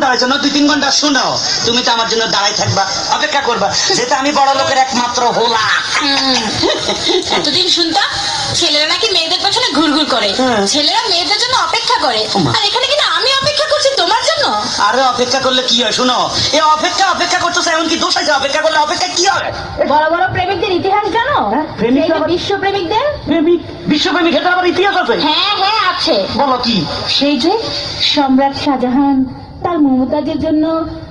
দাঁড়াইছো না 2-3 ঘন্টা শুনো তুমি তো আমার জন্য দাঁড়াই থাকবা অপেক্ষা করবা যেটা আমি বড় লোকের একমাত্র হোলা এতদিন শুনতাম ছেলেরা নাকি মেয়েদের পেছনে ঘুরঘুর করে ছেলেরা মেয়েদের জন্য অপেক্ষা করে আর এখানে কিনা আমি অপেক্ষা করছি তোমার জন্য আরে অপেক্ষা করলে কি হয় শুনো এই অপেক্ষা করতেছে এমন কি দোষ আছে অপেক্ষা করলে অপেক্ষা কি হয় বড় বড় প্রেমিকদের ইতিহাস জানো বিশ্ব প্রেমিকদের বিশ্বপ্রেমিক এটা আবার ইতিহাস আছে হ্যাঁ হ্যাঁ আছে বলো কি সেই যে সম্রাট শাহজাহান তার মমতাজের জন্য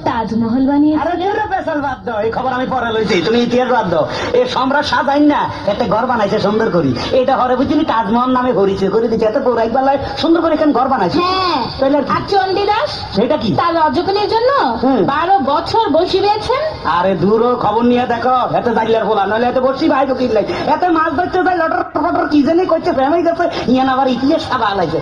তাজমহল বানিয়েছে আরে জোরে পেছাল বাদ দাও এই খবর আমি পরে লইছি তুমি ইতিহাস বাদ দাও এই সম্রাট শাহজাহান না একটা ঘর বানাইছে সুন্দর করি এটা হরে বুঝিনি তাজমহল নামে ঘুরিছে করে দিচ্ছে এত পৌরাইক বেলায় সুন্দর করে এখানে ঘর বানাইছে হ্যাঁ তাহলে আর চণ্ডীদাস সেটা কি তার রজকনের জন্য 12 বছর বসি পেয়েছেন আরে দূর খবর নিয়ে দেখো এত জাইলার বলা নইলে এত বসি ভাই তো কিনলাই এত মাছ ধরতে যায় লটর ফটর কি জানি করছে ফেমাই গেছে ইয়ান আবার ইতিহাস সাবা আলাইছে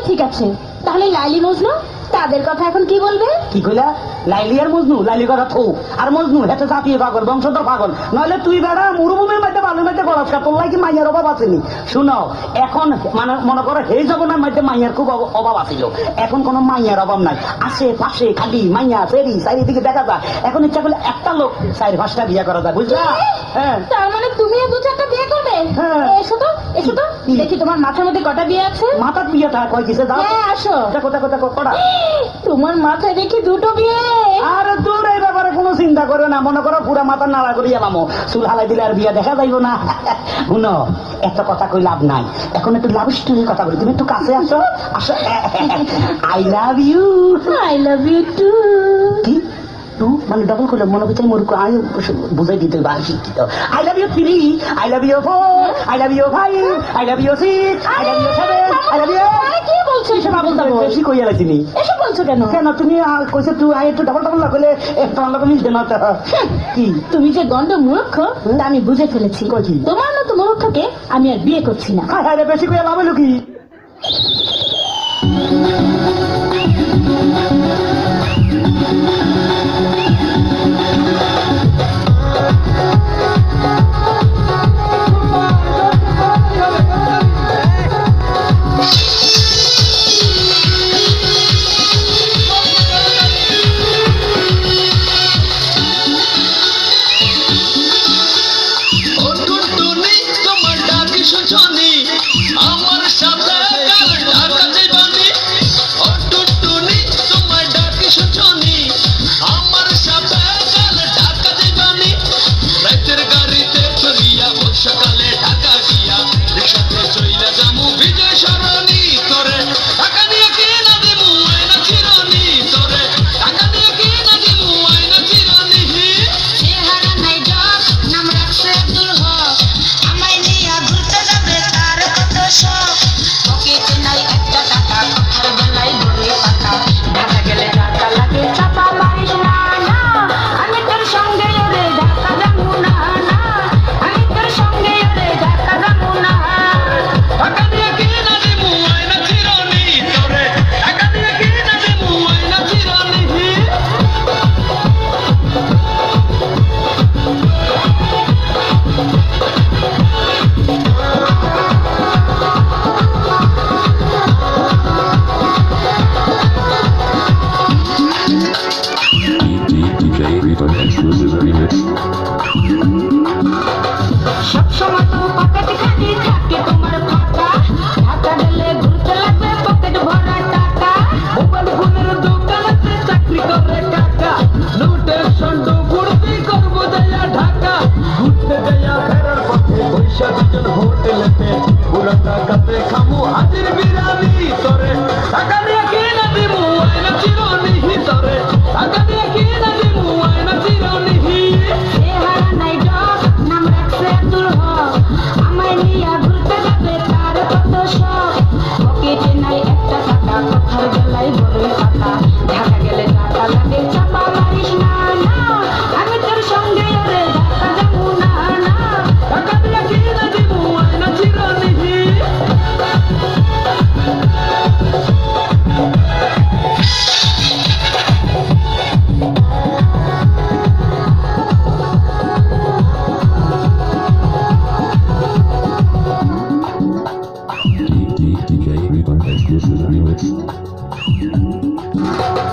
ঠিক আছে তাহলে লাইলি মজনু তাদের কথা এখন কি বলবে কি কইলা লাইলি আর মজনু লাইলি কথা থৌ আর মজনু হেতে জাতীয় পাগল বংশধর পাগল নইলে তুই বেড়া মরুভূমির মধ্যে বালুর মধ্যে গড়াস তোর লাগি মাইয়ার অভাব আসেনি শুনো এখন মানে মনে করো সেই জগনের মধ্যে মাইয়ার খুব অভাব আছিল এখন কোনো মাইয়ার অভাব নাই আশেপাশে খালি মাইয়া ফেরি চারিদিকে দেখা যায় এখন ইচ্ছা করলে একটা লোক 4-5টা বিয়ে করা যায় বুঝলা হ্যাঁ তার মানে তুমিও 2-4টা বিয়ে করবে এসো তো দেখি তোমার মাথার মধ্যে কটা বিয়ে আছে মাথার বিয়েটা কয় কিসে দাও হ্যাঁ আসো কোথা কটা তোমার মাথায় দেখি 2টো বিয়ে আর দূর এই ব্যাপারে কোনো চিন্তা করো না মনে করো পুরা মাথা নাড়া করিয়া নামো চুল হালাই দিলে আর বিয়া দেখা যাইব না শুনো এত কথা কই লাভ নাই এখন একটু লাভ স্টোরির কথা বলি তুমি একটু কাছে আসো আই লাভ ইউ টু কি টু মানে ডবল করলে মনে করছে মোর আমি বুঝাই দিতে বা শিক্ষিত I love you 3 I love you 4 I love you 5 I love you 6 I love you 7 I love you কি বলছো এসব বলতে বেশি কইয়া লাইছিনি এসব বলছো কেন তুমি কইছে তুই আই একটু ডবল না কইলে তোমার লোক মিলতে না কি তুমি যে গন্ড মূর্খ তা আমি বুঝে ফেলেছি তোমার মতো মূর্খকে আমি আর বিয়ে করছি না হ্যাঁ বেশি কইয়া লাভ হলো কি DJ Refund Exclusive Remix.